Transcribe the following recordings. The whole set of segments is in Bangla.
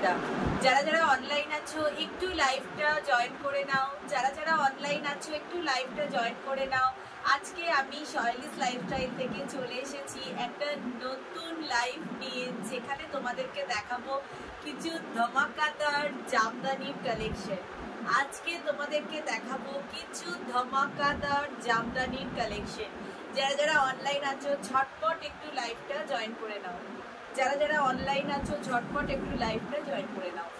বন্ধুরা, যারা যারা অনলাইন আছো একটু লাইভটা জয়েন করে নাও। যারা যারা অনলাইন আছো একটু লাইভটা জয়েন করে নাও। আজকে আমি সয়েলিস লাইফস্টাইল থেকে চলে এসেছি একটা নতুন লাইভ নিয়ে, যেখানে তোমাদেরকে দেখাবো কিছু ধমাকাদার জামদানির কালেকশন। আজকে তোমাদেরকে দেখাবো কিছু ধমাকাদার জামদানির কালেকশন। যারা যারা অনলাইন আছো ঝটপট একটু লাইভটা জয়েন করে নাও। যারা যারা অনলাইন আছো ঝটপট একটু লাইভটা জয়েন করে নাও।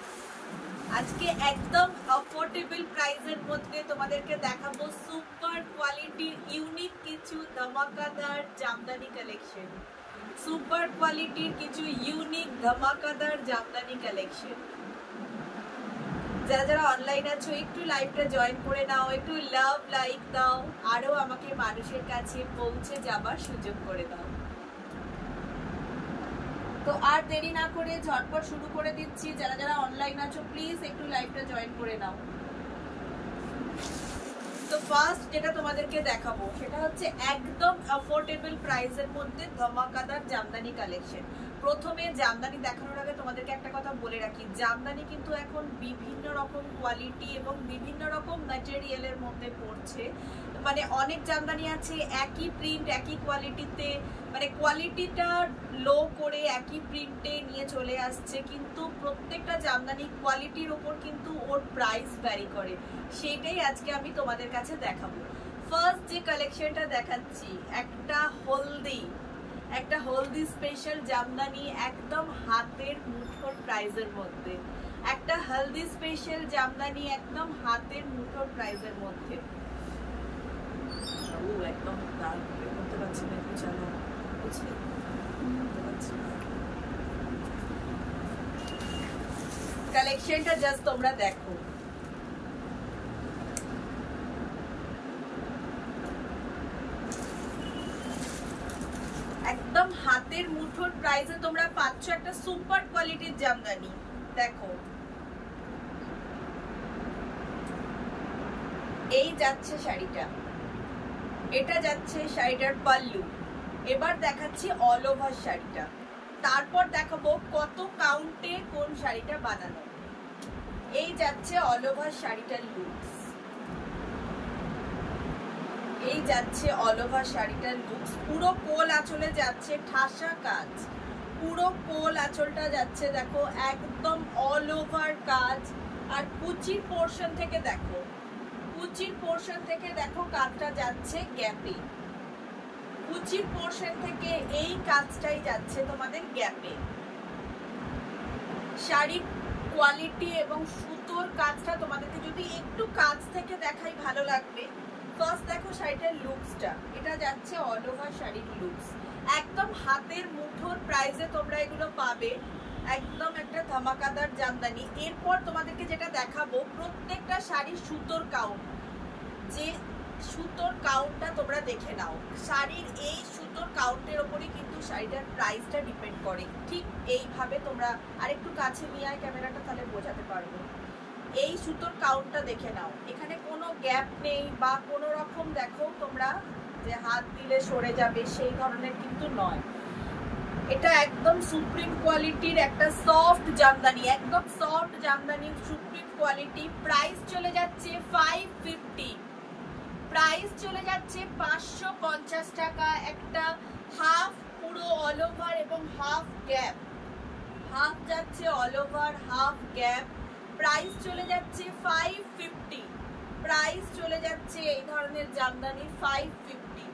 আজকে একদম অফোর্ডেবল প্রাইসের মধ্যে তোমাদেরকে দেখাবো সুপার কোয়ালিটির ইউনিক কিছু ধমাকাদার জামদানি কালেকশন। সুপার কোয়ালিটির কিছু ইউনিক ধমাকাদার জামদানি কালেকশন। যারা যারা অনলাইন আছো একটু লাইভটা জয়েন করে নাও, একটু লাভ লাইক দাও, আরো আমাকে মানুষের কাছে পৌঁছে যাবার সুযোগ করে দাও। তো আর দেরি না করে ঝটপট শুরু করে দিচ্ছি। যারা যারা অনলাইন আছো প্লিজ একটু লাইভটা জয়েন করে নাও। তো ফার্স্ট যেটা তোমাদেরকে দেখাবো সেটা হচ্ছে একদম অ্যাফোর্ডেবল প্রাইসের মধ্যে ধমাকাদার জামদানি কালেকশন। প্রথমে জামদানি দেখানোর আগে তোমাদেরকে একটা কথা বলে রাখি, জামদানি কিন্তু এখন বিভিন্ন রকম কোয়ালিটি এবং বিভিন্ন রকম ম্যাটেরিয়ালের মধ্যে পড়ছে। মানে অনেক জামদানি আছে একই প্রিন্ট একই কোয়ালিটিতে, মানে কোয়ালিটিটা লো করে একই প্রিন্টে নিয়ে চলে আসছে, কিন্তু প্রত্যেকটা জামদানি কোয়ালিটির ওপর কিন্তু ওর প্রাইস ভ্যারি করে। সেটাই আজকে আমি তোমাদের কাছে দেখাবো। ফার্স্ট যে কালেকশনটা দেখাচ্ছি একটা হলদি স্পেশাল জামদানি, একদম হাতের মুঠোর প্রাইসের মধ্যে। একটা হলদি স্পেশাল জামদানি একদম হাতের মুঠোর প্রাইসের মধ্যে। একদম করতে পারছি না, একটু চালো বুঝলি কালেকশনটা জাস্ট তোমরা দেখো। একদম হাতের মুঠোর প্রাইসে তোমরা পাচ্ছ একটা সুপার কোয়ালিটির জামদানি। দেখো এই যাচ্ছে শাড়িটা, এটা যাচ্ছে শাড়িটার পাল্লু। এবার দেখাচ্ছি অল ওভার শাড়িটা, তারপর দেখাবো কত কাউন্টে কোন শাড়িটা বানানো। এই যাচ্ছে অল ওভার শাড়িটার লুকস, এই যাচ্ছে অল ওভার শাড়িটার লুকস। পুরো কোল আঁচলে যাচ্ছে ঠাসা কাজ, পুরো কোল আঁচলটা যাচ্ছে দেখো একদম অল ওভার কাজ। আর কুচির পোর্শন থেকে দেখো, কুচির পোর্শন থেকে দেখো কাজটা যাচ্ছে গ্যাপে, কুচির পোর্শন থেকে এই কাজটাই যাচ্ছে তোমাদের গ্যাপে। শাড়ির কোয়ালিটি এবং সুতোর কাজটা তোমাদেরকে যদি একটু কাজ থেকে দেখাই ভালো লাগবে। ফার্স্ট দেখো শাড়িটার লুকসটা, এটা যাচ্ছে অল ওভার শাড়ির লুকস, একদম হাতের মুঠোর প্রাইসে তোমরা এগুলো পাবে। একদম একটা ধামাকাদার জামদানি। এরপর তোমাদেরকে যেটা দেখাবো প্রত্যেকটা শাড়ির সুতোর কাউন্ট, যে সুতোর কাউন্টটা তোমরা দেখে নাও। শাড়ির এই সুতোর কাউন্টের ওপরই কিন্তু শাড়িটার প্রাইসটা ডিপেন্ড করে। ঠিক এইভাবে তোমরা আরেকটু কাছে নিয়ে আয় ক্যামেরাটা, তাহলে বোঝাতে পারবো। এই সুতোর কাউন্টটা দেখে নাও, এখানে কোনো গ্যাপ নেই বা কোনো রকম দেখো তোমরা যে হাত দিলে সরে যাবে সেই ধরনের কিন্তু নয়। এটা একদম সুপ্রিম কোয়ালিটির একটা সফট জামদানি, একদম soft Jamdani, supreme quality. Price চলে যাচ্ছে 550, প্রাইস চলে যাচ্ছে 550 টাকা। একটা হাফ পুরো অল ওভার এবং হাফ গ্যাপ, হাফ যাচ্ছে all over half gap. Price চলে যাচ্ছে 550, প্রাইস চলে যাচ্ছে এই ধরনের জামদানি 550।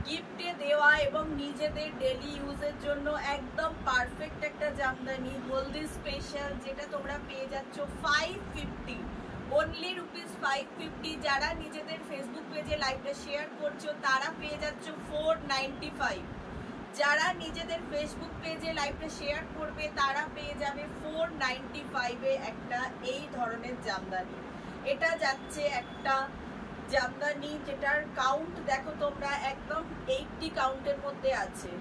গিফটে দেওয়া এবং নিজেদের ডেলি ইউজের জন্য একদম পারফেক্ট একটা জামদানি, হলদি স্পেশাল, যেটা তোমরা পেয়ে যাচ্ছ 550, অনলি রুপিস 550। যারা নিজেদের ফেসবুক পেজে লাইভটা শেয়ার করছো তারা পেয়ে যাচ্ছ 495। যারা নিজেদের ফেসবুক পেজে লাইভটা শেয়ার করবে তারা পেয়ে যাবে 495 এ একটা এই ধরনের জামদানি। এটা যাচ্ছে একটা জামদানি যেটার কাউন্ট দেখো তোমরা একদম 80 কাউন্টের মধ্যে আছে।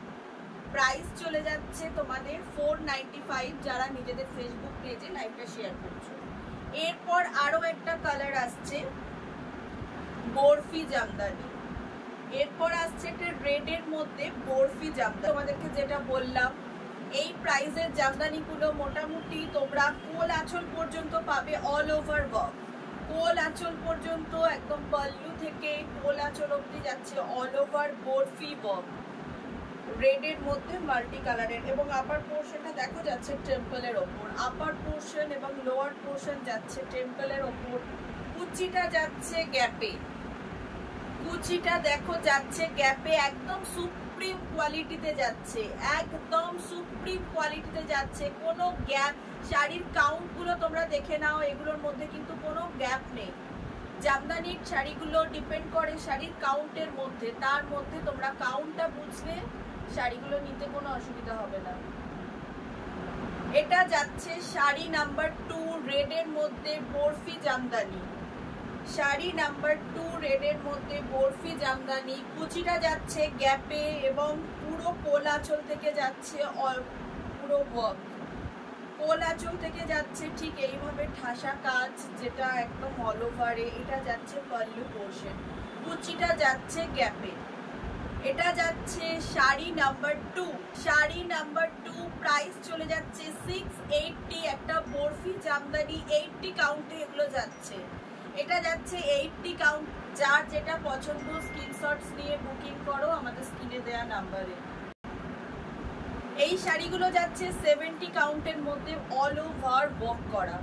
প্রাইস চলে যাচ্ছে তোমাদের 495 যারা নিজেদের ফেসবুক পেজে লাইভটা শেয়ার করছো। এরপর আরো একটা কালার আসছে বরফি জামদানি, এরপর আসছে একটা রেডের মধ্যে বরফি জামদানি। তোমাদেরকে যেটা বললাম এই প্রাইসের জামদানিগুলো মোটামুটি তোমরা কোল আঁচল পর্যন্ত পাবে অল ওভার ওয়ার্ক। কোল আঁচল পর্যন্ত একদম পল্লু থেকে কোল আঁচল অবধি যাচ্ছে অল ওভার বরফি ওয়ার্ক, রেডের মধ্যে মাল্টি কালারের। এবং আপার পোর্শনটা দেখো যাচ্ছে টেম্পলের ওপর, আপার পোর্শন এবং লোয়ার পোর্শন যাচ্ছে টেম্পলের ওপর। কুচিটা যাচ্ছে গ্যাপে, কুচিটা দেখো যাচ্ছে গ্যাপে, একদম সুপ্রিম কোয়ালিটিতে যাচ্ছে, একদম সুপ্রিম কোয়ালিটিতে যাচ্ছে, কোনো গ্যাপ। শাড়ির কাউন্ট গুলো তোমরা দেখে নাও, এগুলোর মধ্যে কিন্তু কোনো গ্যাপ নেই। জামদানির শাড়িগুলো ডিপেন্ড করে শাড়ির কাউন্টের মধ্যে, তার মধ্যে তোমরা কাউন্টটা বুঝলে শাড়িগুলো নিতে কোনো অসুবিধা হবে না। এটা যাচ্ছে শাড়ি নাম্বার 2 রেডের মধ্যে বরফি জামদানি, শাড়ি নাম্বার 2 রেডের মধ্যে বরফি জামদানি। কুচিটা যাচ্ছে গ্যাপে এবং পুরো কোল আঁচল থেকে যাচ্ছে পুরো ওয়ার্ক, কোল আঁচল থেকে যাচ্ছে ঠিক এইভাবে ঠাসা কাজ, যেটা একদম অল ওভারে। এটা যাচ্ছে পল্লু পোর্শন, কুচিটা যাচ্ছে গ্যাপে। এটা যাচ্ছে sari number 2, sari number 2 price চলে যাচ্ছে 680। একটা বরফি জামদানি 80 কাউন্টে এগুলো যাচ্ছে। এটা যাচ্ছে 80 কাউন্ট। যার যেটা পছন্দ স্ক্রিনশটস নিয়ে বুকিং করো আমাদের স্ক্রিনে দেয়া নাম্বারে। এই শাড়িগুলো যাচ্ছে 70 কাউন্টের মধ্যে অল ওভার ওয়ার্ক করা,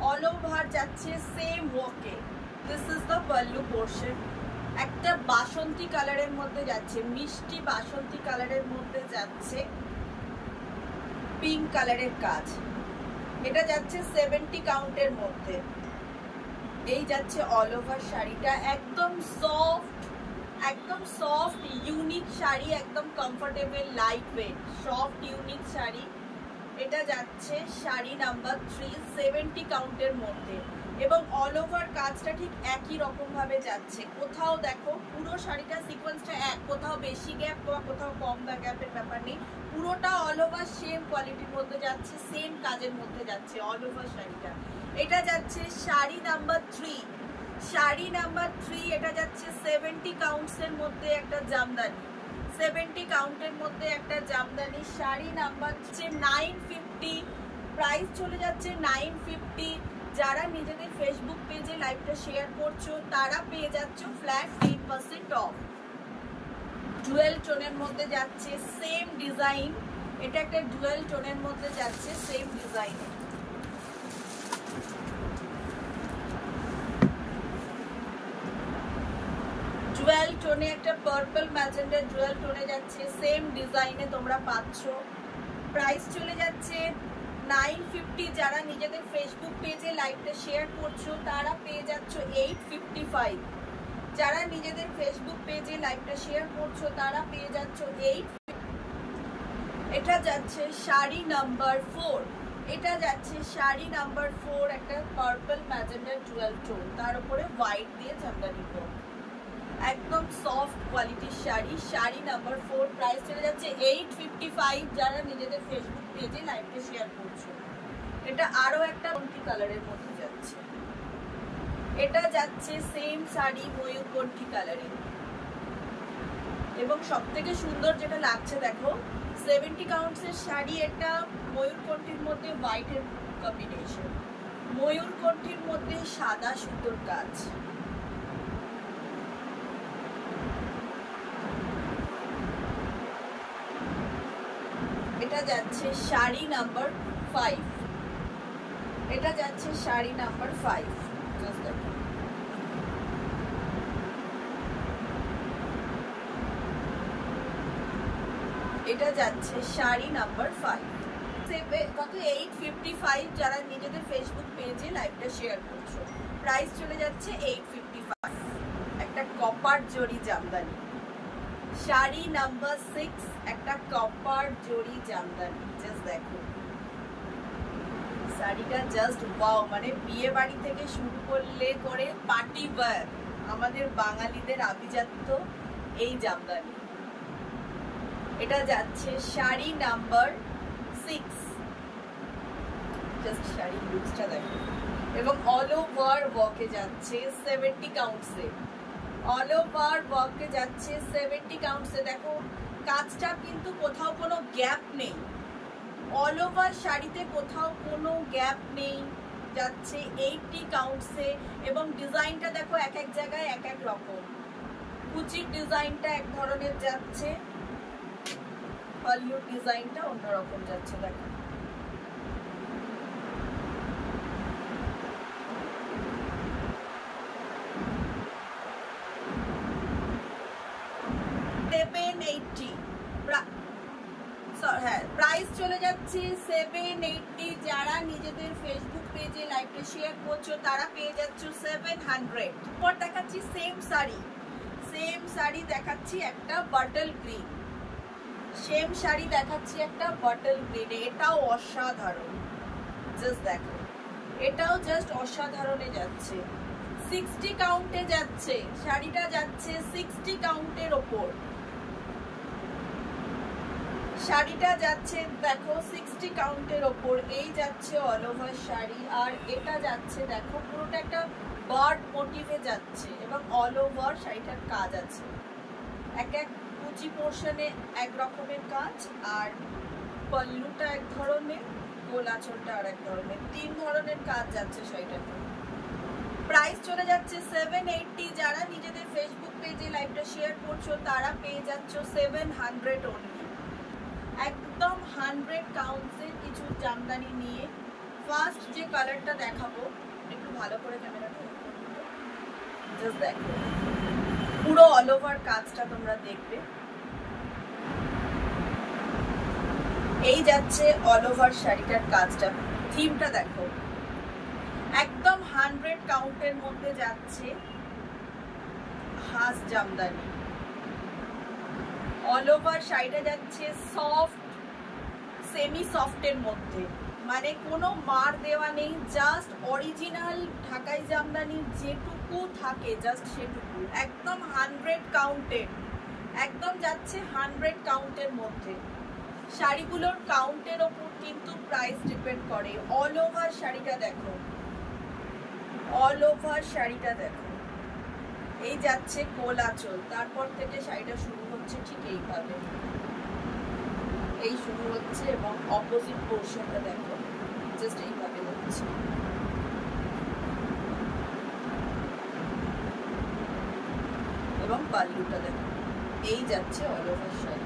অল ওভার যাচ্ছে সেম ওয়ার্কে। This is the pallu portion. একটা বাসন্তী কালারের মধ্যে যাচ্ছে, মিষ্টি বাসন্তী কালারের মধ্যে যাচ্ছে পিঙ্ক কালারের কাজ। এটা যাচ্ছে 70 কাউন্টের মধ্যে। এই যাচ্ছে অল ওভার শাড়িটা, একদম সফট, একদম সফট ইউনিক শাড়ি, একদম comfortable light weight soft unique sari. এটা যাচ্ছে শাড়ি নাম্বার 3 70 কাউন্টের মধ্যে এবং অল ওভার কাজটা ঠিক একই রকম ভাবে যাচ্ছে। কোথাও দেখো পুরো শাড়িটা সিকোয়েন্সটা এক, কোথাও বেশি গ্যাপ বা কোথাও কম গ্যাপের ব্যাপার নেই, পুরোটা অল ওভার সেম কোয়ালিটির মধ্যে যাচ্ছে, সেম কাজের মধ্যে যাচ্ছে অল ওভার শাড়িটা। এটা যাচ্ছে শাড়ি নাম্বার 3, শাড়ি নাম্বার 3। এটা যাচ্ছে 70 কাউন্টসের মধ্যে একটা জামদানি, 70 কাউন্টের মধ্যে একটা জামদানি। শাড়ি নাম্বার 950, প্রাইস চলে যাচ্ছে 950। যারা নিজেদের ফেসবুক পেজে লাইভটা শেয়ার করছো তারা পেয়ে যাচ্ছ ফ্ল্যাট 10% অফ। ডুয়েল টোনের মধ্যে যাচ্ছে সেম ডিজাইন, এটা একটা ডুয়েল টোনের মধ্যে যাচ্ছে সেম ডিজাইন। ডুয়েল টোনে একটা পার্পল ম্যাজেন্ডা ডুয়েল টোনে যাচ্ছে সেম ডিজাইনে তোমরা পাচ্ছ। প্রাইস চলে যাচ্ছে 950। যারা নিজেদের ফেসবুক পেজে লাইভটা শেয়ার করছো তারা পেয়ে যাচ্ছ 855। যারা নিজেদের ফেসবুক পেজে লাইভটা শেয়ার করছো তারা পেয়ে যাচ্ছ 8। এটা যাচ্ছে শাড়ি নাম্বার 4, এটা যাচ্ছে শাড়ি নাম্বার 4, একটা পার্পল ম্যাজেন্ডা ডুয়েল টোন, তার উপরে হোয়াইট দিয়ে জামদানি টোন, একদম সফট কোয়ালিটির শাড়ি। শাড়ি নাম্বার 4 প্রাইস চলে যাচ্ছে 855। যারা নিজেদের ফেসবুক পেজে লাইভটা শেয়ার করছো। এটা আরো একটা কন্ঠি কালারের মধ্যে যাচ্ছে, এটা যাচ্ছে সেম শাড়ি ময়ূরকণ্ঠী কালারে। এবং সব থেকে সুন্দর যেটা লাগছে দেখো 70 কাউন্টসের শাড়ি, এটা ময়ূরকণ্ঠীর মধ্যে হোয়াইটের কম্বিনেশন, ময়ূরকণ্ঠীর মধ্যে সাদা সুতোর কাজ। এটা যাচ্ছে শাড়ি নাম্বার 5, এটা যাচ্ছে শাড়ি নাম্বার 5। এটা যাচ্ছে শাড়ি নাম্বার 5, কত 855। যারা নিজেদের ফেসবুক পেজে লাইভটা শেয়ার করছো প্রাইস চলে যাচ্ছে 855। একটা কপার জরি জামদানি, শাড়ি নাম্বার 6, একটা কপার জরি জামদানি। জাস্ট দেখো শাড়িটা, জাস্ট ওয়াও, মানে বিয়ে বাড়ি থেকে শুরু করলে করে পার্টি ওয়্যার, আমাদের বাঙালিদের আভিজাত্য এই জামদানি। এটা যাচ্ছে শাড়ি নাম্বার 6, জাস্ট শাড়ি লুকসটা দেখো। এবং অল ওভার ওয়ার্কে যাচ্ছে 70 কাউন্টসে, অল ওভার ওয়ার্কে যাচ্ছে 70 কাউন্টসে। দেখো কাজটা কিন্তু কোথাও কোনো গ্যাপ নেই, অল ওভার শাড়িতে কোথাও কোনো গ্যাপ নেই, যাচ্ছে 80 কাউন্টসে। এবং ডিজাইনটা দেখো এক এক জায়গায় এক এক রকম। কুচির ডিজাইনটা এক ধরনের যাচ্ছে, পাল্লুর ডিজাইনটা অন্যরকম যাচ্ছে। দেখো প্রাইস চলে যাচ্ছে 780। যারা নিজেদের ফেসবুক পেজে লাইভটা শেয়ার করছো তারা পেয়ে যাচ্ছ 700। পর দেখাচ্ছি সেম শাড়ি দেখাচ্ছি একটা বাটল গ্রিন, সেম শাড়ি দেখাচ্ছি একটা বাটল গ্রিন। এটাও অসাধারণ, জাস্ট দেখো, এটাও জাস্ট অসাধারণে যাচ্ছে। 60 কাউন্টে যাচ্ছে শাড়িটা, যাচ্ছে 60 কাউন্টের ওপর শাড়িটা যাচ্ছে। দেখো 60 কাউন্টের ওপর এই যাচ্ছে অল ওভার শাড়ি। আর এটা যাচ্ছে দেখো পুরোটা একটা বার্ড মোটিভে যাচ্ছে এবং অল ওভার শাড়িটার কাজ আছে। এক এক কুচি পোর্শনে এক রকমের কাজ, আর পল্লুটা এক ধরনের, গোল আঁচলটা আর এক ধরনের, 3 ধরনের কাজ যাচ্ছে শাড়িটাতে। প্রাইস চলে যাচ্ছে 780। যারা নিজেদের ফেসবুক পেজে লাইভটা শেয়ার করছো তারা পেয়ে যাচ্ছ 700 অনলি। একদম 100 কাউন্টসের কিছু জামদানি নিয়ে ফার্স্ট যে কালারটা দেখাবো, একটু ভালো করে ক্যামেরাটা জাস্ট দেখো, পুরো অল ওভার কাজটা তোমরা দেখবে। এই যাচ্ছে অল ওভার শাড়িটার কাজটা, থিমটা দেখো, একদম 100 কাউন্টের মধ্যে যাচ্ছে হাস জামদানি। অল ওভার শাড়িটা যাচ্ছে সফট, সেমি সফটের মধ্যে, মানে কোনো মার দেওয়া নেই, জাস্ট অরিজিনাল ঢাকাই জামদানি যেটুকু থাকে জাস্ট সেটুকু। একদম 100 কাউন্টের, একদম যাচ্ছে 100 কাউন্টের মধ্যে। শাড়িগুলোর কাউন্টের ওপর কিন্তু প্রাইস ডিপেন্ড করে। অল ওভার শাড়িটা দেখো, অল ওভার শাড়িটা দেখো, এই যাচ্ছে গোল আঁচল, তারপর থেকে শাড়িটা শুরু হচ্ছে ঠিক এইভাবে, এই শুরু হচ্ছে এবং অপোজিট পোর্শনটা দেখো জাস্ট এইভাবে হচ্ছে। এবং পাল্লুটা দেখো, এই যাচ্ছে অল ওভার শাড়ি।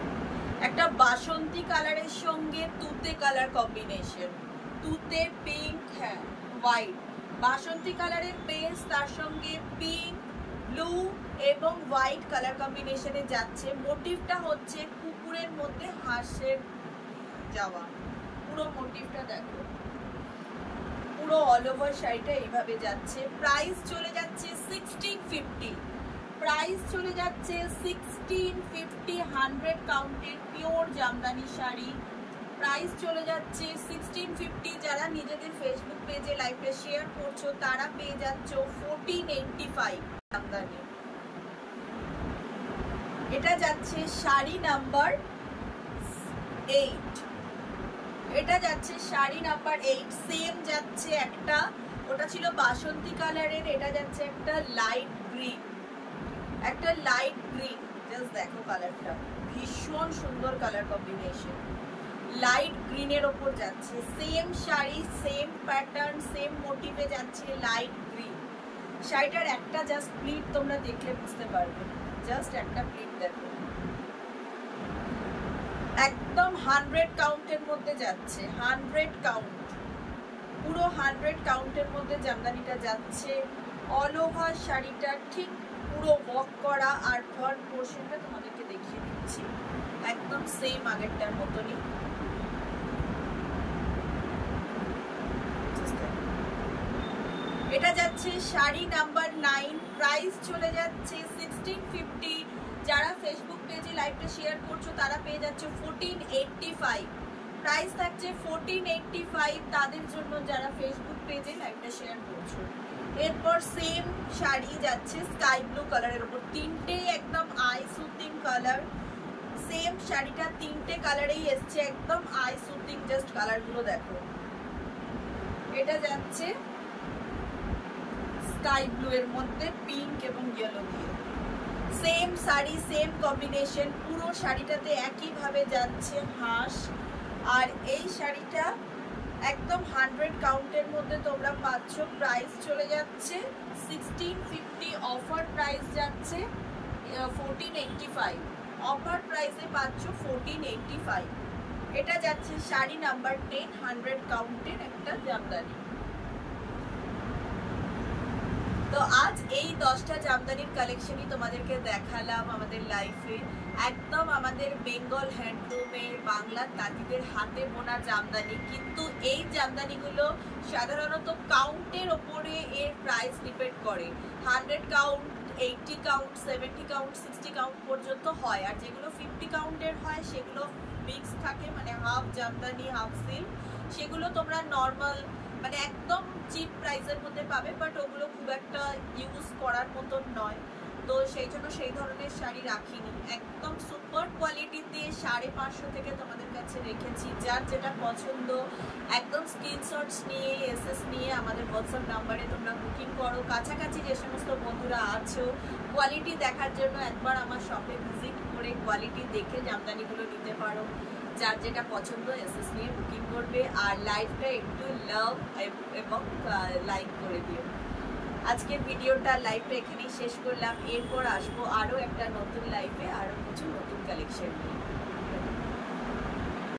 একটা বাসন্তী কালারের সঙ্গে তুতে কালার কম্বিনেশন, তুতে পিঙ্ক, হ্যাঁ হোয়াইট, বাসন্তী কালারের বেস, তার সঙ্গে পিঙ্ক, ব্লু এবং হোয়াইট কালার কম্বিনেশনে যাচ্ছে। মোটিভটা হচ্ছে কুকুরের মধ্যে হাঁসের যাওয়া, পুরো মোটিভটা দেখো, পুরো অল ওভার শাড়িটা এইভাবে যাচ্ছে। প্রাইস চলে যাচ্ছে 1650। প্রাইস চলে যাচ্ছে 1650, 100 কাউন্টের পিওর জামদানি শাড়ি। প্রাইস চলে যাচ্ছে 1650। যারা নিজেদের ফেসবুক পেজে লাইভটা শেয়ার করছো তারা পেয়ে যাচ্ছ 1485 জামদানি। এটা যাচ্ছে শাড়ি নাম্বার 8, এটা যাচ্ছে শাড়ি নাম্বার 8। সেম যাচ্ছে একটা, ওটা ছিল বাসন্তী কালারের, এটা যাচ্ছে একটা লাইট গ্রিন, একটা লাইট গ্রিন। জাস্ট দেখো কালারটা, ভীষণ সুন্দর কালার কম্বিনেশন, লাইট গ্রিনের ওপর যাচ্ছে। Same sari, same pattern, same মোটিভে যাচ্ছে লাইট গ্রিন। শাড়িটার একটা জাস্ট প্লিট তোমরা দেখলে বুঝতে পারবে, জাস্ট একটা প্লিট দেখো, একদম 100 কাউন্টের মধ্যে যাচ্ছে, 100 কাউন্ট, পুরো 100 কাউন্টের মধ্যে জামদানিটা যাচ্ছে। অল ওভার শাড়িটা ঠিক পুরো ওয়ার্ক করা, আর ফ্রন্ট পোর্শনটা তোমাদেরকে দেখিয়ে দিচ্ছি, একদম সেম আগেরটার মতনই। এটা যাচ্ছে শাড়ি নাম্বার 9। প্রাইস চলে যাচ্ছে 1650। যারা ফেসবুক পেজে লাইভটা শেয়ার করছো তারা পেয়ে যাচ্ছে 1485। প্রাইস থাকছে 1485 তাদের জন্য যারা ফেসবুক পেজে লাইভটা শেয়ার করছো। এরপর সেম শাড়ি যাচ্ছে স্কাই ব্লু কালারের উপর, তিনটে একদম আই সুতিং কালার। সেম শাড়িটা তিনটে কালারেই এসছে, একদম আই সুতিং, জাস্ট কালারগুলো দেখো। এটা যাচ্ছে স্কাই ব্লু এর মধ্যে পিঙ্ক এবং ইয়েলো দিয়ে। সেম শাড়ি, সেম কম্বিনেশন, পুরো শাড়িটাতে একই ভাবে যাচ্ছে হাঁস, আর এই শাড়িটা একদম 100 কাউন্টের মধ্যে তোমরা পাচ্ছ। প্রাইস চলে যাচ্ছে 1650, অফার প্রাইস যাচ্ছে 1485। অফার প্রাইসে পাচ্ছ 1485। এটা যাচ্ছে শাড়ি নাম্বার 10, 100 কাউন্টের একটা জামদানি। তো আজ এই 10টা জামদানির কালেকশনই তোমাদেরকে দেখালাম আমাদের লাইফে। একদম আমাদের বেঙ্গল হ্যান্ডলুমের বাংলার তাঁতিদের হাতে বোনা জামদানি, কিন্তু এই জামদানিগুলো সাধারণত কাউন্টের ওপরে এর প্রাইস ডিপেন্ড করে। 100 কাউন্ট, 80 কাউন্ট, 70 কাউন্ট, 60 কাউন্ট পর্যন্ত হয়। আর যেগুলো 50 কাউন্টের হয় সেগুলো মিক্স থাকে, মানে হাফ জামদানি হাফ সিল্ক। সেগুলো তোমরা নর্মাল মানে একদম চিপ প্রাইসের মধ্যে পাবে, বাট ওগুলো খুব একটা ইউজ করার মতন নয়। তো সেই জন্য সেই ধরনের শাড়ি রাখিনি। একদম সুপার কোয়ালিটি দিয়ে 550 থেকে তোমাদের কাছে রেখেছি। যার যেটা পছন্দ একদম স্ক্রিনশটস নিয়ে এসএস নিয়ে আমাদের হোয়াটসঅ্যাপ নাম্বারে তোমরা বুকিং করো। কাছাকাছি যে সমস্ত বন্ধুরা আছো, কোয়ালিটি দেখার জন্য একবার আমার শপে ভিজিট করে কোয়ালিটি দেখে জামদানিগুলো নিতে পারো। যার যেটা পছন্দ এসএস নিয়ে বুকিং করবে। আর লাইভটা একটু লাভ এবং লাইক করে দিও। আজকের ভিডিওটা লাইভটা এখানেই শেষ করলাম। এরপর আসবো আরও একটা নতুন লাইভে আরও কিছু নতুন কালেকশন নিয়ে।